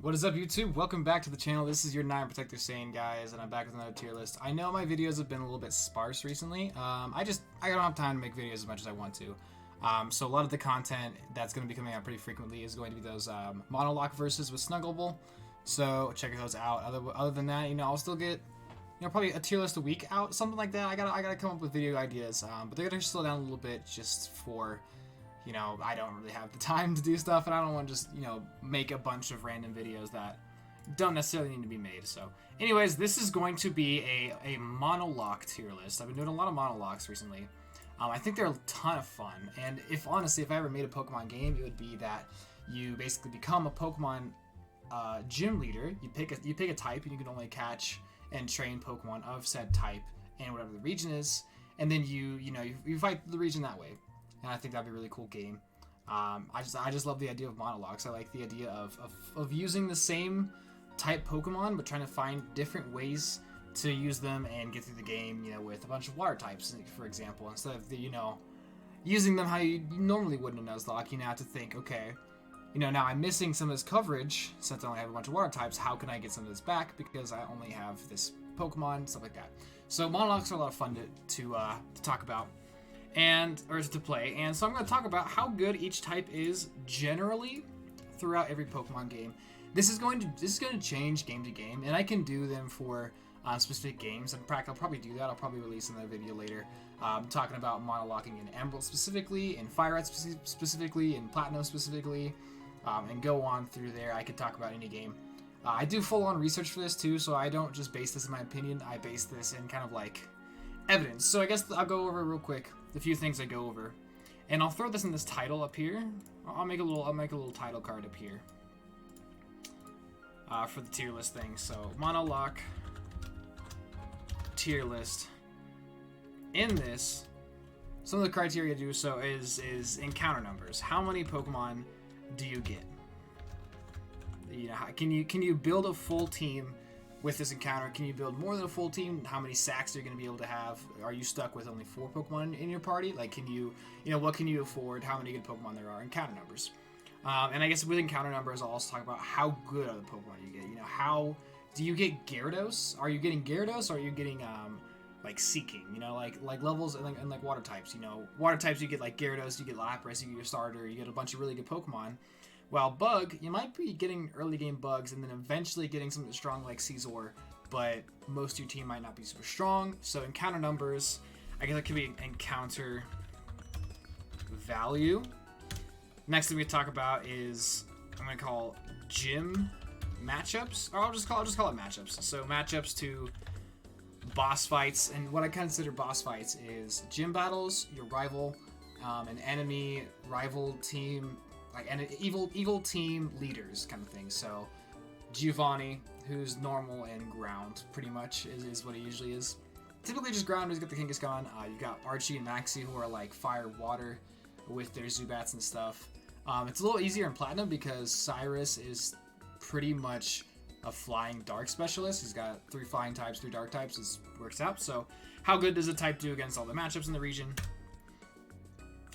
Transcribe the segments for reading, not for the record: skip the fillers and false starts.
What is up, YouTube? Welcome back to the channel. This is your Nine Protector Sane, guys, and I'm back with another tier list. I know my videos have been a little bit sparse recently. I don't have time to make videos as much as I want to. So a lot of the content that's going to be coming out pretty frequently is going to be those Monolocke verses with Snuggleable. So check those out. Other than that, I'll still get probably a tier list a week out, something like that. I gotta come up with video ideas, but they're gonna slow down a little bit just for. I don't really have the time to do stuff, and I don't want to just, make a bunch of random videos that don't necessarily need to be made. So, anyways, this is going to be a Monolocke tier list. I've been doing a lot of Monolocks recently. I think they're a ton of fun, and if I ever made a Pokemon game, it would be that you basically become a Pokemon gym leader. You pick a type, and you can only catch and train Pokemon of said type in whatever the region is, and then you fight the region that way. And I think that'd be a really cool game. I just love the idea of Monolocks. I like the idea of using the same type Pokemon, but trying to find different ways to use them and get through the game, with a bunch of water types, for example, instead of using them how you normally would in a Nuzlocke. You now have to think, okay, now I'm missing some of this coverage since I only have a bunch of water types. How can I get some of this back because I only have this Pokemon, stuff like that. So Monolocks are a lot of fun to talk about. Or to play, and so I'm going to talk about how good each type is generally throughout every Pokemon game. This is going to change game to game, and I can do them for specific games. In fact, I'll probably do that. I'll probably release another video later talking about monolocking in Emerald specifically, in Fire Red specifically, in Platinum specifically, and go on through there. I could talk about any game. I do full-on research for this too, so I don't just base this in my opinion. I base this in kind of like evidence. So I guess I'll go over real quick the few things I go over, and I'll throw this in this title up here. I'll make a little title card up here for the tier list thing. So Monolocke tier list. In this, some of the criteria to do so is encounter numbers. How many Pokemon do you get? Can you build a full team with this encounter? Can you build more than a full team? How many sacks are you going to be able to have? Are you stuck with only 4 Pokemon in your party? Like, can you, what can you afford? How many good Pokemon there are? Encounter numbers. And I guess with encounter numbers, I'll also talk about how good are the Pokemon you get. How do you get Gyarados? Are you getting Gyarados, or are you getting like Seeking? Like levels and like water types. Water types you get like Gyarados, you get Lapras, you get your starter, you get a bunch of really good Pokemon. While Bug, you might be getting early game Bugs and then eventually getting something strong like Caesar, but most of your team might not be super strong. So encounter numbers, I guess that could be encounter value. Next thing we talk about is I'm gonna call gym matchups, or I'll just call it matchups. So matchups to boss fights, and what I consider boss fights is gym battles, your rival, an enemy rival team. And evil team leaders kind of thing. So Giovanni, who's normal and ground pretty much is what he usually is. Typically just ground. He's got the Kangaskhan. You've got Archie and Maxie, who are like fire water with their Zubats and stuff. It's a little easier in Platinum because Cyrus is pretty much a flying dark specialist. He's got 3 flying types, 3 dark types. It works out. So how good does a type do against all the matchups in the region?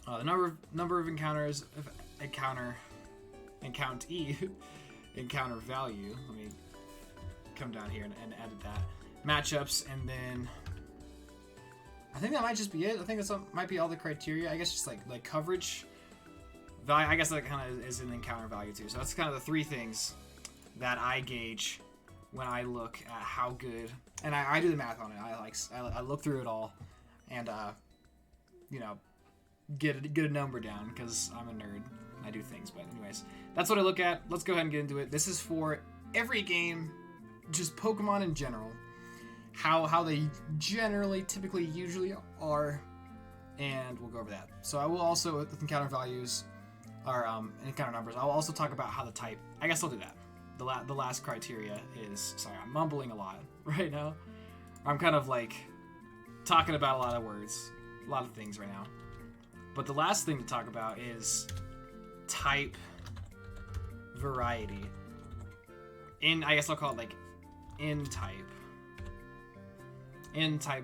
The number of encounters. Encounter value. Let me come down here and edit that. Matchups, and then I think that might just be it. I think that might be all the criteria. I guess just like coverage value. I guess that kind of is an encounter value too. So that's kind of the 3 things that I gauge when I look at how good, and I do the math on it. I look through it all, and get a number down because I'm a nerd. I do things, but anyways, that's what I look at. Let's go ahead and get into it. This is for every game, just Pokemon in general, how they typically usually are, and we'll go over that. So I will also, with encounter values, or encounter numbers, I'll also talk about how the type, I guess I'll do that. The last criteria is, sorry, I'm mumbling a lot right now. I'm kind of like talking about a lot of words, a lot of things right now. But the last thing to talk about is type variety. I guess I'll call it like in type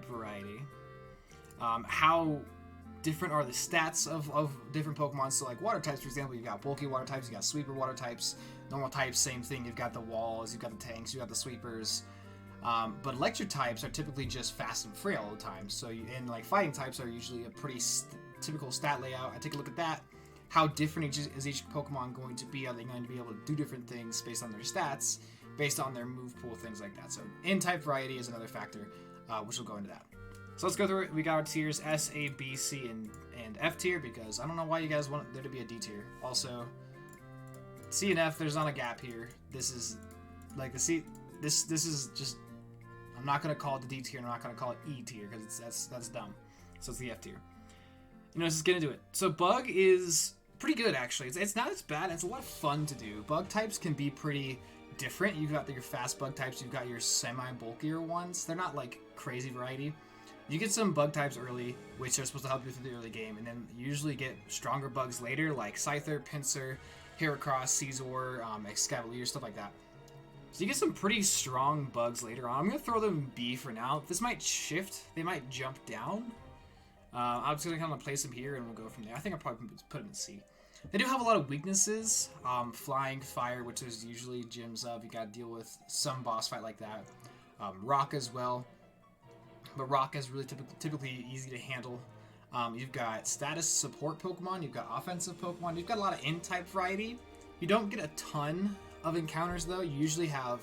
variety. How different are the stats of different Pokemon. So like water types, for example, you've got bulky water types, you got sweeper water types. Normal types, same thing. You've got the walls, you've got the tanks, you've got the sweepers. But electric types are typically just fast and frail all the time. So and like fighting types are usually a pretty typical stat layout. I take a look at that. How different is each Pokemon going to be? Are they going to be able to do different things based on their stats, based on their move pool, things like that? So N-type variety is another factor, which will go into that. So let's go through it. We got our tiers S, A, B, C, and F tier, because I don't know why you guys want there to be a D tier. Also, C and F, there's not a gap here. This is like the C. This is just. I'm not gonna call it the D tier, and I'm not gonna call it E tier because that's dumb. So it's the F tier. Let's just get into it. So Bug is pretty good, actually. It's not as bad. It's a lot of fun to do. Bug types can be pretty different. You've got your fast bug types. You've got your semi-bulkier ones. They're not like crazy variety. You get some bug types early, which are supposed to help you through the early game, and then you usually get stronger bugs later, like Scyther, Pinsir, Heracross, Caesar, Excavalier, stuff like that. So you get some pretty strong bugs later on. I'm going to throw them in B for now. This might shift. They might jump down. I'm just going to kind of place them here, and we'll go from there. I think I'll probably put them in C. They do have a lot of weaknesses. Flying, Fire, which is usually gyms of. You got to deal with some boss fight like that. Rock as well. But Rock is really typically easy to handle. You've got status support Pokemon. You've got offensive Pokemon. You've got a lot of N-type variety. You don't get a ton of encounters, though. You usually have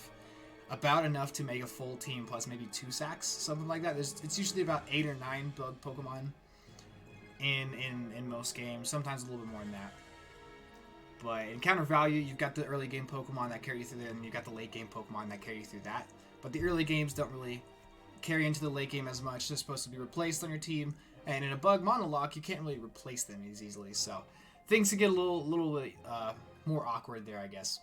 about enough to make a full team plus maybe 2 sacks, something like that. It's usually about 8 or 9 bug Pokemon in most games, sometimes a little bit more than that. But encounter value, you've got the early game Pokemon that carry you through there, and you've got the late game Pokemon that carry you through that. But the early games don't really carry into the late game as much. They're supposed to be replaced on your team, and in a bug Monolocke, you can't really replace them as easily. So things can get a little bit more awkward there, I guess.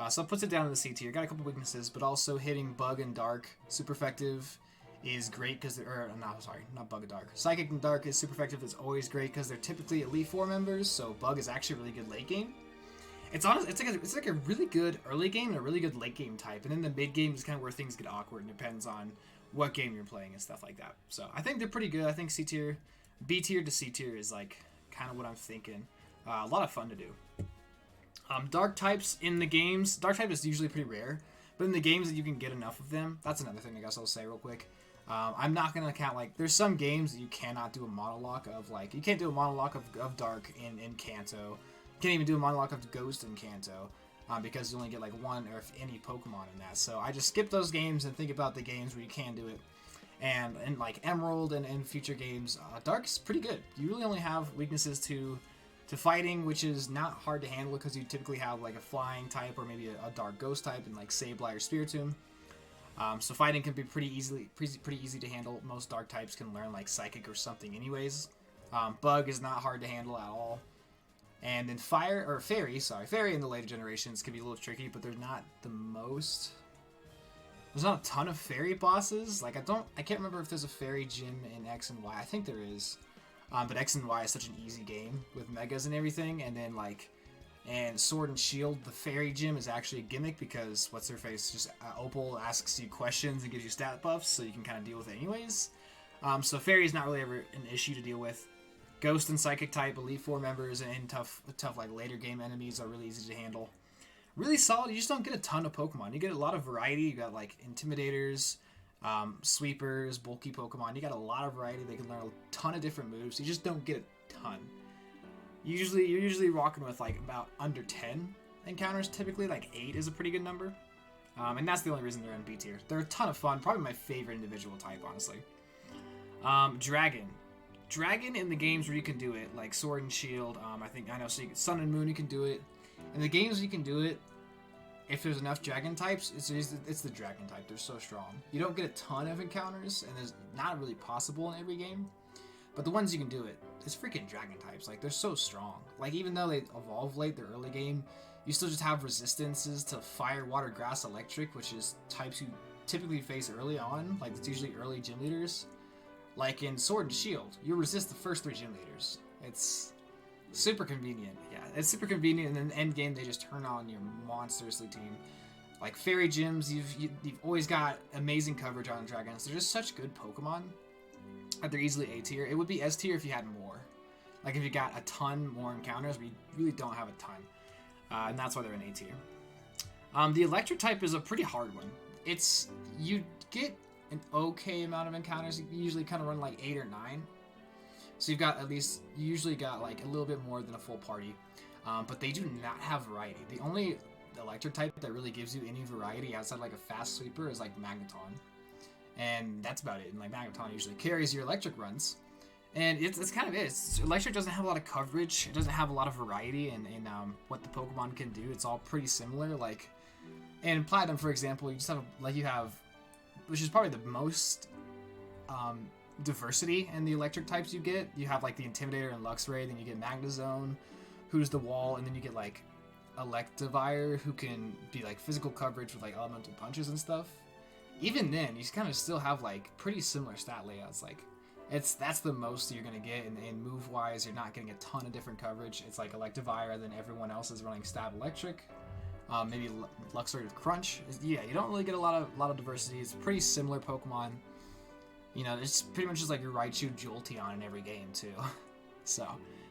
So it puts it down in the C tier. Got a couple weaknesses, but also hitting Bug and Dark super effective is great because not Bug and Dark. Psychic and Dark is super effective. It's always great because they're typically Elite Four members. So Bug is actually a really good late game. It's like a really good early game and a really good late game type, and then the mid game is kind of where things get awkward and depends on what game you're playing and stuff like that. So I think they're pretty good. I think C tier, B tier to C tier is like kind of what I'm thinking. A lot of fun to do. Dark types in the games. Dark type is usually pretty rare, but in the games that you can get enough of them, that's another thing I guess I'll say real quick. I'm not going to count, like, there's some games that you cannot do a monologue of, like, you can't do a monologue of Dark in Kanto. You can't even do a monologue of Ghost in Kanto, because you only get, like, one or if any Pokemon in that. So I just skip those games and think about the games where you can do it. And in, like, Emerald and future games, Dark is pretty good. You really only have weaknesses to fighting, which is not hard to handle because you typically have like a flying type or maybe a dark ghost type in like Sableye or Spiritomb. So fighting can be pretty easy to handle. Most dark types can learn like psychic or something anyways. Bug is not hard to handle at all. And then Fairy in the later generations can be a little tricky, but they're not the most. There's not a ton of Fairy bosses. Like I can't remember if there's a Fairy gym in X and Y. I think there is. But X and Y is such an easy game with megas and everything, and then and Sword and Shield, the Fairy Gym is actually a gimmick because what's her face? Just Opal asks you questions and gives you stat buffs, so you can kind of deal with it anyways. So Fairy is not really ever an issue to deal with. Ghost and Psychic type, Elite Four members, and tough like later game enemies are really easy to handle. Really solid. You just don't get a ton of Pokemon. You get a lot of variety. You got like Intimidators. Sweepers, bulky Pokemon. You got a lot of variety. They can learn a ton of different moves. You just don't get a ton. You're usually rocking with like about under 10 encounters. Typically, like 8 is a pretty good number. And that's the only reason they're in B tier. They're a ton of fun. Probably my favorite individual type, honestly. Dragon in the games where you can do it, like Sword and Shield. So you get Sun and Moon. You can do it. In the games you can do it. If there's enough dragon types, it's the dragon type. They're so strong. You don't get a ton of encounters, and it's not really possible in every game. But the ones you can do it, it's freaking dragon types. Like, they're so strong. Like, even though they evolve late, the early game, you still just have resistances to fire, water, grass, electric, which is types you typically face early on. Like, it's usually early gym leaders. Like in Sword and Shield, you resist the first 3 gym leaders. It's super convenient. Yeah, it's super convenient, and then end game they just turn on your monstrously team. Like Fairy Gyms, you've always got amazing coverage on dragons. They're just such good Pokemon that they're easily A tier. It would be S tier if you had more. Like if you got a ton more encounters, but you really don't have a ton. And that's why they're in A tier. The electric type is a pretty hard one. You get an okay amount of encounters. You usually kind of run like 8 or 9. So you've got you usually got like a little bit more than a full party. But they do not have variety. The only electric type that really gives you any variety outside like a fast sweeper is like Magneton. And that's about it. And like Magneton usually carries your electric runs. And it's kind of it. Electric doesn't have a lot of coverage. It doesn't have a lot of variety in what the Pokemon can do. It's all pretty similar. Like, in Platinum, for example, you just have which is probably the most diversity in the electric types you get. You have like the Intimidator and Luxray, then you get Magnezone, who's the wall, and then you get like Electivire, who can be like physical coverage with like elemental punches and stuff. Even then, you kind of still have like pretty similar stat layouts. Like, that's the most you're gonna get, and move wise, you're not getting a ton of different coverage. It's like Electivire, then everyone else is running Stab Electric. Maybe Luxray with Crunch. Yeah, you don't really get a lot of diversity. It's pretty similar Pokemon. You know, it's pretty much just like your Raichu, Jolteon in every game too. So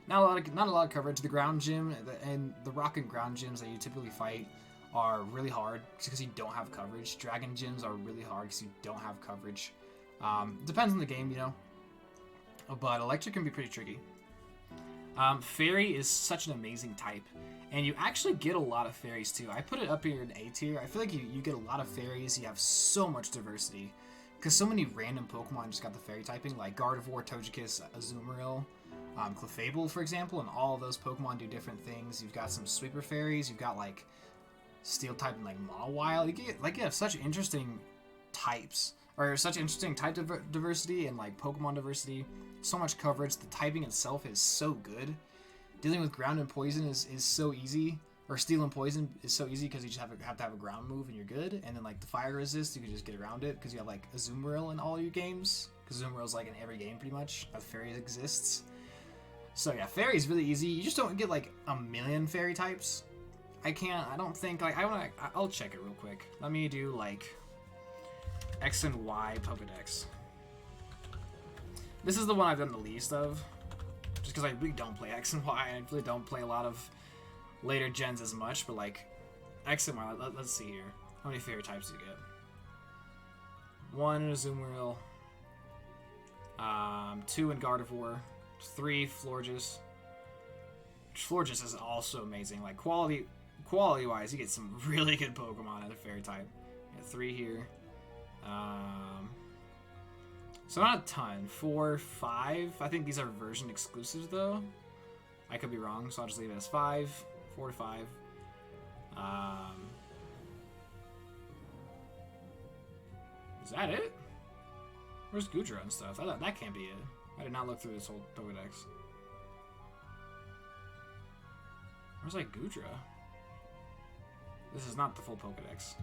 not a lot of coverage. The ground gym and the rock and ground gyms that you typically fight are really hard because you don't have coverage. Dragon gyms are really hard because you don't have coverage. Depends on the game, you know. But electric can be pretty tricky. Fairy is such an amazing type. And you actually get a lot of fairies too. I put it up here in A tier. I feel like you get a lot of fairies. You have so much diversity. Because so many random Pokemon just got the fairy typing, like Gardevoir, Togekiss, Azumarill, Clefable, for example, and all of those Pokemon do different things. You've got some sweeper fairies. You've got like Steel type and like Mawile. You have such interesting types, or such interesting type diversity and like Pokemon diversity. So much coverage. The typing itself is so good. Dealing with ground and poison is so easy, or steel and poison is so easy because you just have to have a ground move and you're good. And then like the fire resist, you can just get around it because you have like Azumarill in all your games. Because Azumarill's like in every game pretty much that fairy exists. So yeah, fairy is really easy. You just don't get like a million fairy types. I don't think like I'll check it real quick. Let me do like X and Y Pokedex. This is the one I've done the least of. Just because I really don't play X and Y, and I really don't play a lot of later gens as much, but like X and Y, let's see here. How many fairy types do you get? 1 in Azumarill, 2 in Gardevoir, 3 Florges. Florges is also amazing. Like quality wise, you get some really good Pokemon out of fairy type. You got 3 here. So not a ton. 4, 5. I think these are version exclusives though. I could be wrong, so I'll just leave it as 5. 4 to 5. Is that it? Where's Goodra and stuff? That can't be it. I did not look through this whole Pokedex. Where's like Goodra? This is not the full Pokedex.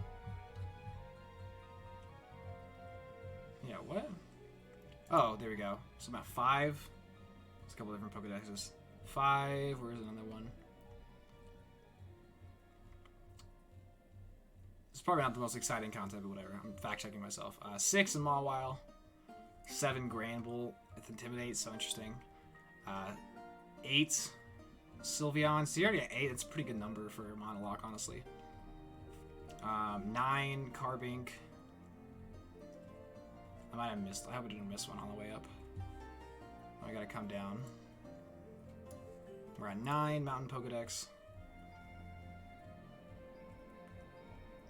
Yeah, what? Oh, there we go. So about 5. There's a couple different Pokedexes. 5. Where's another one? It's probably not the most exciting content, but whatever. I'm fact-checking myself. 6 in Mawile. 7 Granbull with Intimidate, so interesting. 8 Sylveon. So you already at 8. That's a pretty good number for Monolocke, honestly. 9 Carbink. I might have missed. I hope I didn't miss one on the way up. I gotta come down. We're at 9 Mountain Pokedex.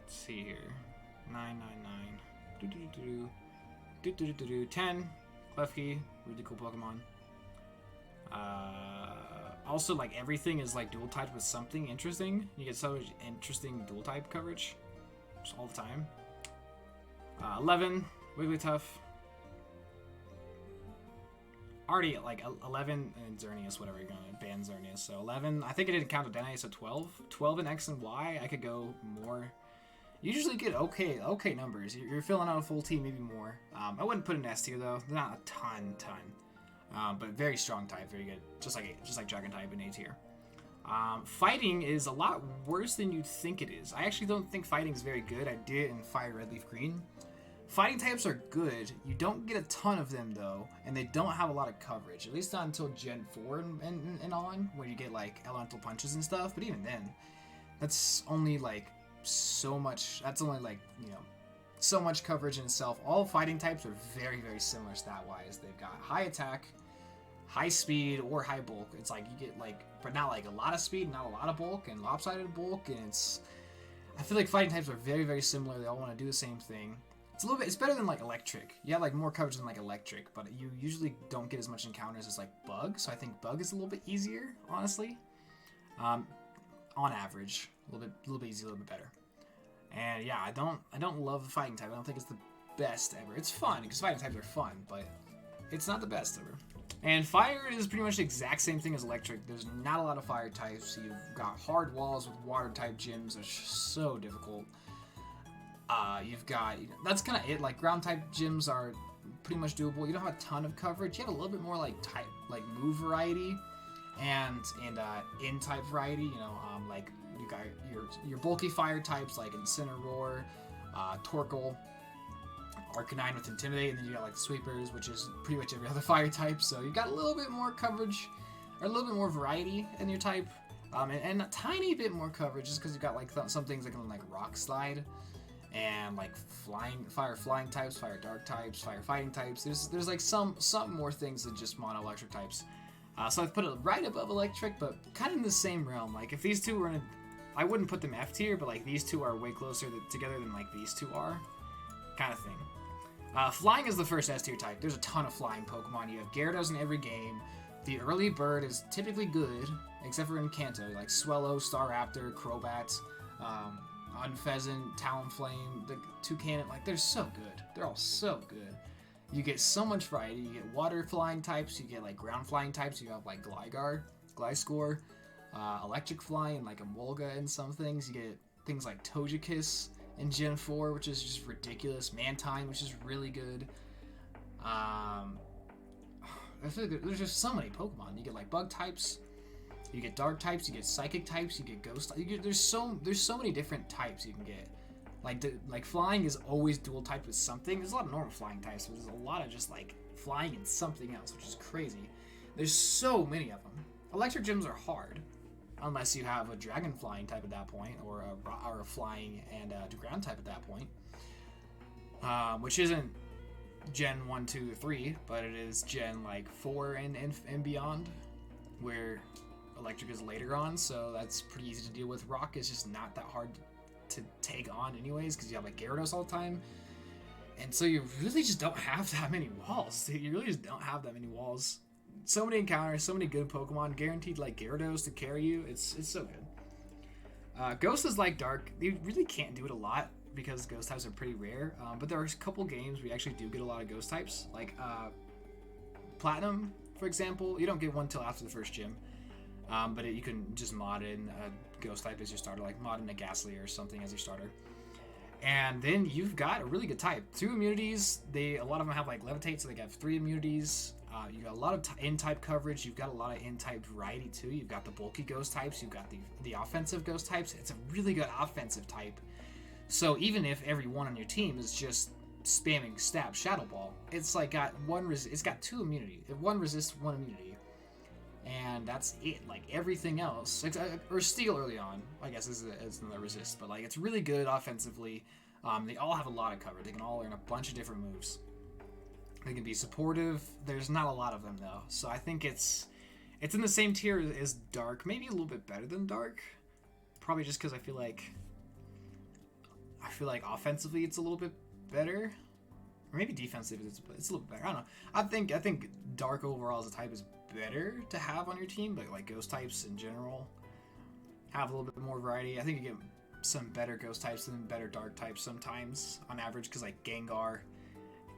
Let's see here. 9, 9, 9. 10 Klefki. Really cool Pokemon. Also, like everything is like dual typed with something interesting. You get so much interesting dual type coverage just all the time. 11 Wigglytuff. Already like 11 and Xerneas, whatever you're gonna ban Xerneas. So 11. I think I didn't count Dene, so 12. 12 in X and Y. I could go more. You usually get okay numbers. You're filling out a full team, maybe more. I wouldn't put an S tier though. Not a ton. But very strong type, very good. Just like Dragon type in A tier. Fighting is a lot worse than you'd think it is. I actually don't think fighting is very good. I did it in Fire Red Leaf Green. Fighting types are good. You don't get a ton of them though, and they don't have a lot of coverage. At least not until Gen 4 and on, where you get like elemental punches and stuff. But even then, that's only like so much. That's only like, you know, so much coverage in itself. All fighting types are very, very similar stat-wise. They've got high attack, high speed, or high bulk. It's like you get like, but not like a lot of speed, not a lot of bulk, and lopsided bulk. And I feel like fighting types are very, very similar. They all want to do the same thing. It's better than like electric. You have like more coverage than like electric, but you usually don't get as much encounters as like bug. So I think bug is a little bit easier, honestly. On average, a little bit easier, a little bit better. And yeah, I don't love the fighting type. I don't think it's the best ever. It's fun because fighting types are fun, but it's not the best ever. And fire is pretty much the exact same thing as electric. There's not a lot of fire types. You've got hard walls with water type gyms, which are so difficult. You've got, that's kind of it. Like ground type gyms are pretty much doable. You don't have a ton of coverage. You have a little bit more like move variety and in type variety. You know, like you got your bulky fire types like Incineroar, Torkoal, Arcanine with Intimidate, and then you got like the Sweepers, which is pretty much every other fire type. So you got a little bit more coverage, or a little bit more variety in your type, and a tiny bit more coverage just because you got like some things that can like Rock Slide, and like fire flying types, fire dark types, fire fighting types. There's like some more things than just mono electric types. So I've put it right above electric, but kind of in the same realm. Like if these two were in I wouldn't put them F tier, but like these two are way closer together than like these two are, kind of thing. Flying is the first S tier type. There's a ton of flying Pokemon. You have Gyarados in every game. The early bird is typically good, except for in Kanto, like Swellow, Staraptor, Crobat, Unpheasant, Talonflame, the Toucan. Like they're so good. They're all so good. You get so much variety. You get water flying types. You get like ground flying types. You have like Gligar, Gliscor, electric flying, like Emolga and some things. You get things like Togekiss in Gen 4, which is just ridiculous. Mantine, which is really good. I feel like there's just so many Pokemon. You get like bug types, you get dark types, you get psychic types, you get ghost. There's so many different types you can get. Like flying is always dual typed with something. There's a lot of normal flying types, but there's a lot of just like flying and something else, which is crazy. There's so many of them. Electric gyms are hard, unless you have a dragon flying type at that point, or a flying and a ground type at that point, which isn't Gen 1, 2, 3, but it is Gen like 4 and beyond, where electric is later on, so that's pretty easy to deal with. Rock is just not that hard to take on anyways, because you have like Gyarados all the time, and so you really just don't have that many walls. You really just don't have that many walls. So many encounters, so many good Pokemon, guaranteed like Gyarados to carry you. It's so good. Ghost is like Dark. You really can't do it a lot because Ghost types are pretty rare, but there are a couple games where you actually do get a lot of Ghost types, like Platinum, for example. You don't get one till after the first gym, but you can just mod in a Ghost type as your starter, like mod in a Ghastly or something as your starter. And then you've got a really good type. 2 immunities. A lot of them have like Levitate, so they have 3 immunities. You got a lot of in-type coverage. You've got a lot of in-type variety too. You've got the bulky ghost types. You've got the offensive ghost types. It's a really good offensive type. So even if everyone on your team is just spamming stab Shadow Ball, it's like got it's got 2 immunity. 1 resist, 1 immunity, and that's it. Like everything else, or Steel early on, I guess is the resist, but like it's really good offensively. They all have a lot of cover. They can all learn a bunch of different moves. They can be supportive. There's not a lot of them though, so I think it's in the same tier as Dark, maybe a little bit better than Dark. Probably just because I feel like offensively it's a little bit better, or maybe defensively it's a little bit better. I don't know. I think Dark overall as a type is better to have on your team, but like Ghost types in general have a little bit more variety. I think you get some better Ghost types than better Dark types sometimes on average, because like Gengar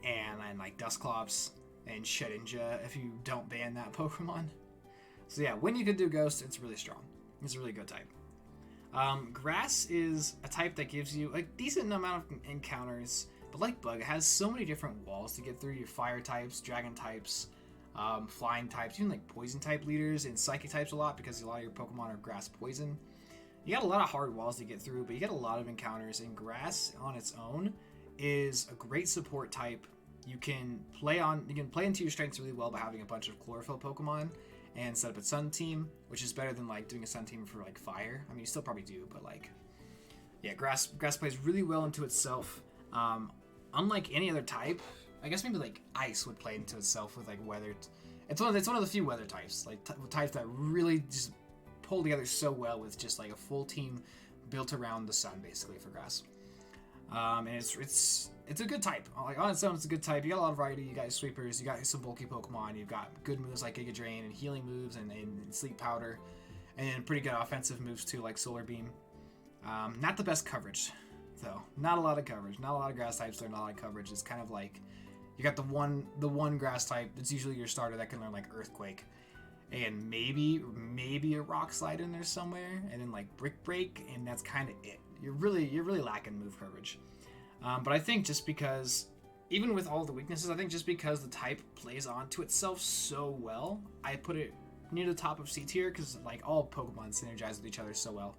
and like Dusclops and Shedinja, if you don't ban that Pokemon. So yeah, when you can do Ghost, it's really strong. It's a really good type. Grass is a type that gives you a decent amount of encounters, but like Bug, it has so many different walls to get through. Your fire types, dragon types, flying types, even like poison type leaders, and psychic types a lot, because a lot of your Pokemon are grass poison. You got a lot of hard walls to get through, but you get a lot of encounters, and Grass on its own is a great support type. You can play into your strengths really well by having a bunch of chlorophyll Pokemon and set up a sun team, which is better than like doing a sun team for like fire. I mean, you still probably do, but like, yeah, grass plays really well into itself. Unlike any other type, I guess maybe like ice would play into itself with like weather. It's one of the few weather types, like types that really just pull together so well with just like a full team built around the sun, basically, for grass. And it's a good type. Like on its own, it's a good type. You got a lot of variety. You got sweepers. You got some bulky Pokemon. You've got good moves like Giga Drain and healing moves and Sleep Powder, and pretty good offensive moves too, like Solar Beam. Not the best coverage, though. Not a lot of coverage. Not a lot of grass types. They're not a lot of coverage. It's kind of like you got the one grass type that's usually your starter that can learn like Earthquake, and maybe a Rock Slide in there somewhere, and then like Brick Break, and that's kind of it. You're really lacking move coverage. But I think just because, even with all the weaknesses, I think just because the type plays onto itself so well, I put it near the top of C tier because like all Pokemon synergize with each other so well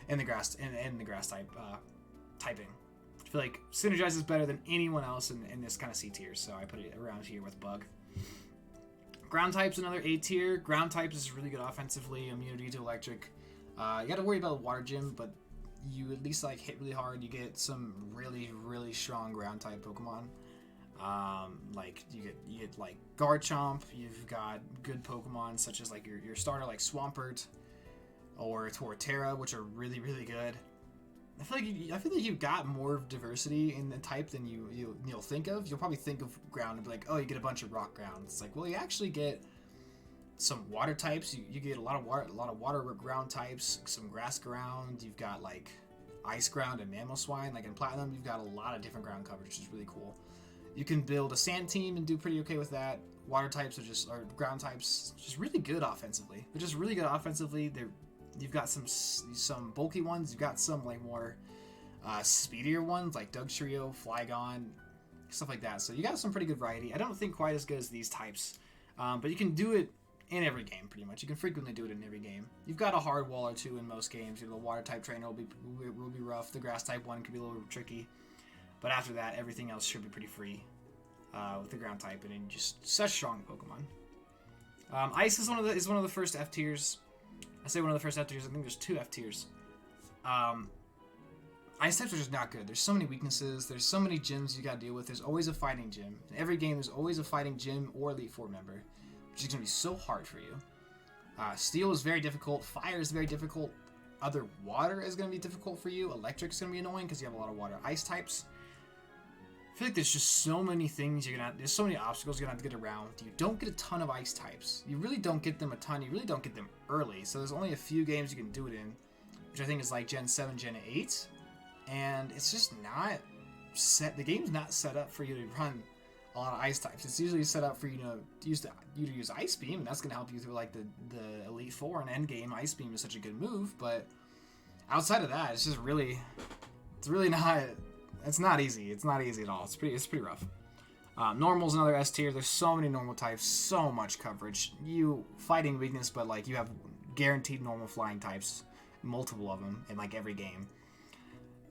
in the grass type typing. I feel like synergizes better than anyone else in this kind of C tier, so I put it around here with Bug. Ground type's another A tier. Ground type is really good offensively, immunity to electric. You got to worry about Water Gym, but you at least like hit really hard. You get some really strong ground type Pokemon. Like you get like Garchomp. You've got good Pokemon such as like your starter like Swampert or Torterra, which are really good. I feel like you've got more diversity in the type than you'll think of. You'll probably think of ground and be like, oh, you get a bunch of rock ground. It's like, well, you actually get some water types. You get a lot of water ground types, some grass ground. You've got like ice ground and Mamoswine. Like in Platinum, you've got a lot of different ground coverage, which is really cool. You can build a sand team and do pretty okay with that. Water types or ground types, just really good offensively. They're just really good offensively. You've got some bulky ones. You've got some like more speedier ones like Dugtrio, Flygon, stuff like that. So you got some pretty good variety. I don't think quite as good as these types, but you can do it in every game pretty much. You can frequently do it in every game. You've got a hard wall or two in most games. The water type trainer will be rough. The grass type one can be a little tricky, but after that, everything else should be pretty free with the ground type, and just such strong Pokemon. Ice is one of the first F tiers. I say one of the first F tiers. I think there's 2 F tiers. Ice types are just not good. There's so many weaknesses. There's so many gyms you got to deal with. There's always a fighting gym. In every game, there's always a fighting gym or Elite Four member, which is going to be so hard for you. Steel is very difficult. Fire is very difficult. Other water is going to be difficult for you. Electric is going to be annoying because you have a lot of water. Ice types, I feel like there's just so many things there's so many obstacles you're gonna have to get around. You don't get a ton of ice types. You really don't get them a ton. You really don't get them early. So there's only a few games you can do it in, which I think is like Gen 7, Gen 8. And it's just not set. The game's not set up for you to run a lot of ice types. It's usually set up for you to use Ice Beam, and that's gonna help you through like the Elite Four and End Game. Ice Beam is such a good move, but outside of that, it's really not. It's not easy. It's not easy at all. It's pretty rough. Normal's another S tier. There's so many normal types, so much coverage. You fighting weakness, but like you have guaranteed normal flying types, multiple of them in like every game.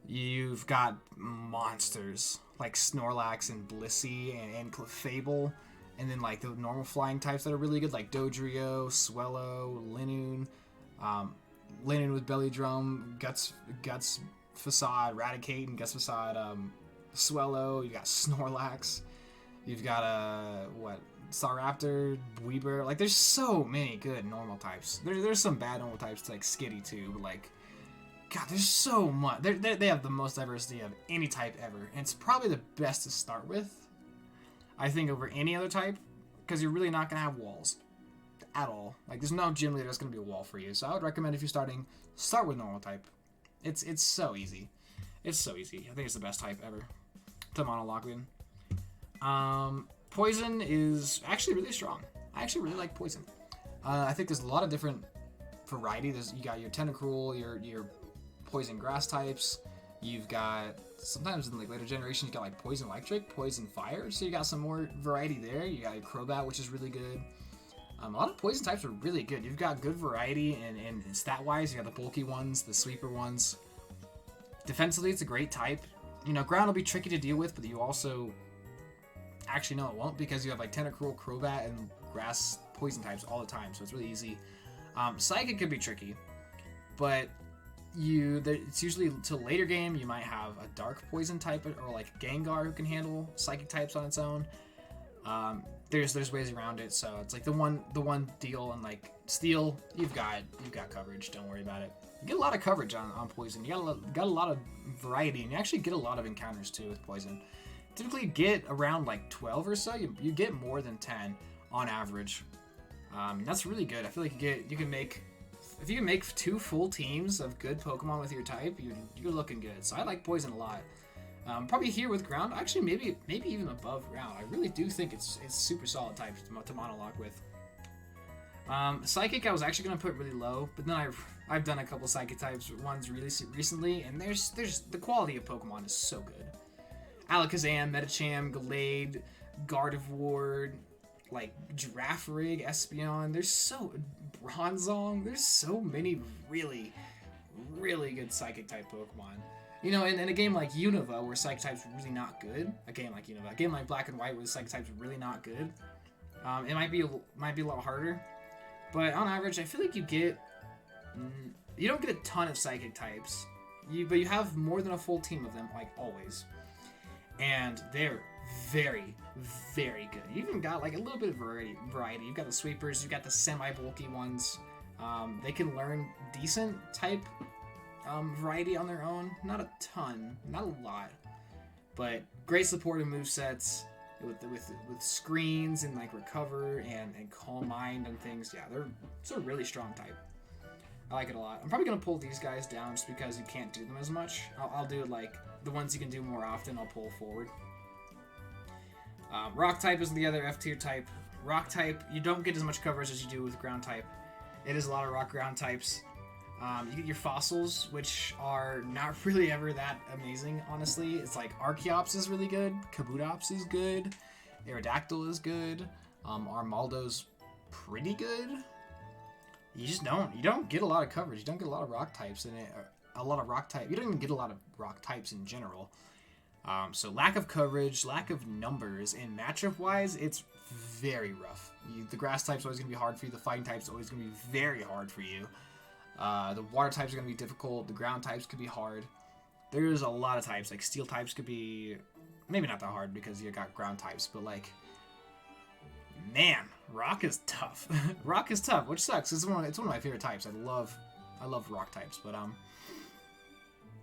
You've got monsters like Snorlax and Blissey and Clefable, and then like the normal flying types that are really good, like Dodrio, Swellow, Linoon, Linoon with Belly Drum, Guts Facade, Raticate, and Guts Facade, Swellow. You got Snorlax. You've got Staraptor, Weeber. Like there's so many good normal types. There's some bad normal types like Skitty too, but like God, there's so much. They have the most diversity of any type ever, and it's probably the best to start with, I think, over any other type, because you're really not gonna have walls at all. Like there's no gym leader that's gonna be a wall for you. So I would recommend if you're starting, start with normal type. It's so easy. It's so easy. I think it's the best type ever to Monolocke in. Poison is actually really strong. I actually really like Poison. I think there's a lot of different variety. You got your Tentacruel, your Poison Grass types. You've got sometimes in like later generations you got like Poison Electric, Poison Fire. So you got some more variety there. You got your Crobat, which is really good. A lot of poison types are really good. You've got good variety and stat-wise. You got the bulky ones, the sweeper ones. Defensively, it's a great type. You know, ground will be tricky to deal with, but you also... Actually, no, it won't, because you have like Tentacruel, Crobat, and Grass poison types all the time, so it's really easy. Psychic could be tricky, but it's usually till later game you might have a Dark poison type, or like Gengar who can handle Psychic types on its own. There's ways around it, so it's like the one deal, and like Steel, you've got coverage. Don't worry about it. You get a lot of coverage on poison. You got a lot of variety, and you actually get a lot of encounters too with poison. Typically, you get around like 12 or so. You get more than 10 on average. That's really good. I feel like you can make, if you can make 2 full teams of good Pokemon with your type, you're looking good. So I like poison a lot. Probably here with ground. Actually, maybe even above ground. I really do think it's super solid type to monologue with. Psychic, I was actually gonna put really low, but then I've done a couple Psychic types ones really recently, and there's the quality of Pokemon is so good. Alakazam, Medicham, Gallade, Gardevoir, like Girafarig, Espeon. Bronzong. There's so many really, really good Psychic type Pokemon. You know, in a game like Unova, where Psychic type's really not good, a game like Black and White, where the Psychic type's really not good, it might be a lot harder. But on average, I feel like you don't get a ton of Psychic types, but you have more than a full team of them, like always. And they're very, very good. You even got like a little bit of variety. You've got the sweepers, you've got the semi-bulky ones. They can learn decent type variety on their own. Not a ton, not a lot, but great supportive movesets with screens and like recover and calm mind and things. Yeah, it's a really strong type. I like it a lot. I'm probably gonna pull these guys down just because you can't do them as much. I'll do like the ones you can do more often. I'll pull forward. Rock type is the other F tier type. Rock type, you don't get as much coverage as you do with ground type. It is a lot of rock ground types. You get your fossils, which are not really ever that amazing, honestly. It's like Archeops is really good, Kabutops is good, Aerodactyl is good, Armaldo's pretty good. You don't get a lot of coverage. You don't get a lot of rock types in it. You don't even get a lot of rock types in general. So lack of coverage, lack of numbers, and matchup wise, it's very rough. The grass type's always going to be hard for you. The fighting type's always going to be very hard for you. The water types are going to be difficult. The ground types could be hard. There's a lot of types. Like steel types could be maybe not that hard because you got ground types, but like, man, rock is tough. Rock is tough, which sucks. It's one of my favorite types. I love rock types, but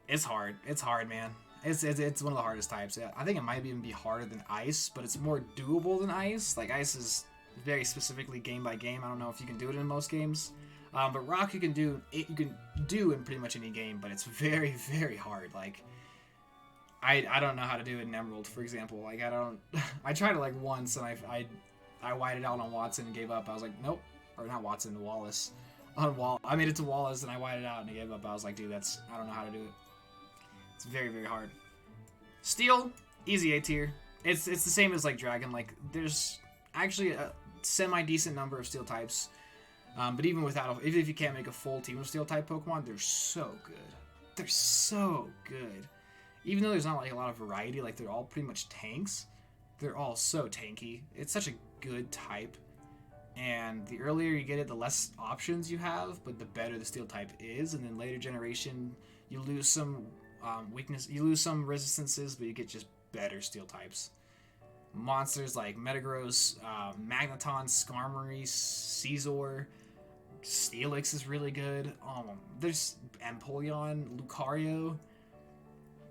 it's hard. It's hard, man. It's one of the hardest types. I think it might even be harder than ice, but it's more doable than ice. Like ice is very specifically game by game. I don't know if you can do it in most games, but rock you can do in pretty much any game. But it's very, very hard. Like I don't know how to do it in Emerald, for example. Like I tried it like once and I whited out on Watson and gave up. I was like, nope, or not Watson, Wallace. I made it to Wallace and I whited out and I gave up. I was like, dude, I don't know how to do it. It's very, very hard. Steel, easy A tier. It's the same as like Dragon. Like there's actually a semi-decent number of Steel types, but even if you can't make a full team of Steel type Pokemon, they're so good. They're so good. Even though there's not like a lot of variety, like they're all pretty much tanks. They're all so tanky. It's such a good type, and the earlier you get it, the less options you have, but the better the Steel type is. And then later generation, you lose some weakness, you lose some resistances, but you get just better Steel types. Monsters like Metagross, Magneton, Skarmory, Caesar, Steelix is really good. There's Empoleon, Lucario.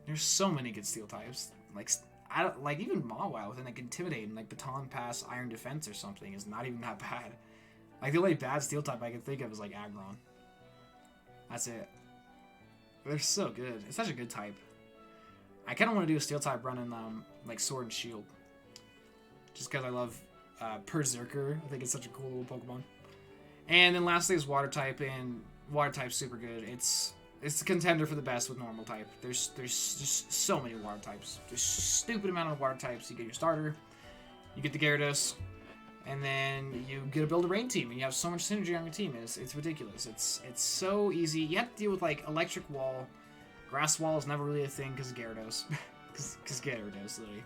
There's so many good Steel types. Like even Mawile with like Intimidate and like Baton Pass, Iron Defense or something is not even that bad. Like the only bad Steel type I can think of is like Aggron. That's it. They're so good. It's such a good type. I kind of want to do a Steel type run in like Sword and Shield, just because I love Berserker. I think it's such a cool little Pokemon. And then lastly is Water type, and Water type's super good. It's the contender for the best with normal type. There's just so many Water types. There's a stupid amount of Water types. You get your starter, you get the Gyarados, and then you get to build a Rain team, and you have so much synergy on your team. It's ridiculous. It's so easy. You have to deal with like Electric Wall. Grass Wall is never really a thing because of Gyarados. Cause Gyarados, literally.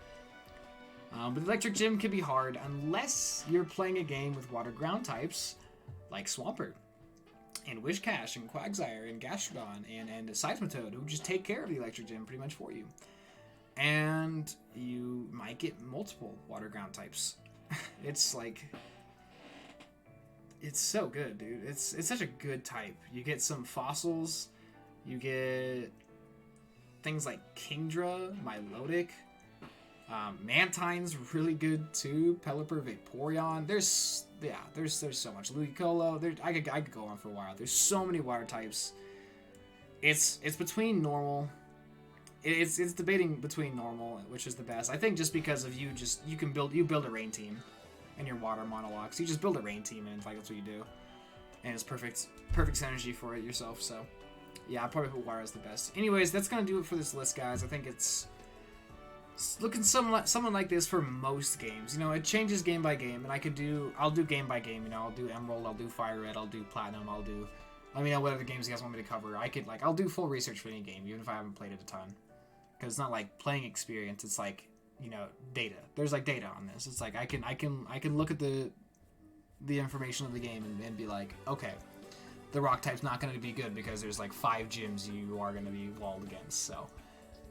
But Electric Gym can be hard unless you're playing a game with water ground types like Swampert and Wishcash and Quagsire and Gastrodon and Seismitoad, who just take care of the Electric Gym pretty much for you. And you might get multiple water ground types. It's like, it's so good, dude. It's such a good type. You get some fossils. You get things like Kingdra, Milotic. Mantine's really good too. Pelipper, Vaporeon. There's so much. Ludicolo. I could go on for a while. There's so many water types. It's between normal. It's debating between normal, which is the best. I think just because of you build a rain team in your water monologues. You just build a rain team, and it's like that's what you do. And it's perfect synergy for it yourself. So yeah, I'd probably put water as the best. Anyways, that's gonna do it for this list, guys. I think it's looking someone like this for most games. You know, it changes game by game, and I'll do game by game. You know, I'll do Emerald, I'll do Fire Red, I'll do Platinum, let me know what other games you guys want me to cover. I'll do full research for any game, even if I haven't played it a ton. Because it's not like playing experience, it's like, you know, data. There's like data on this. It's like I can look at the information of the game and be like, okay, the rock type's not going to be good because there's like 5 gyms you are going to be walled against. So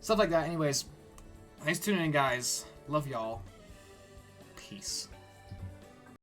stuff like that. Anyways, thanks for tuning in, guys. Love y'all. Peace.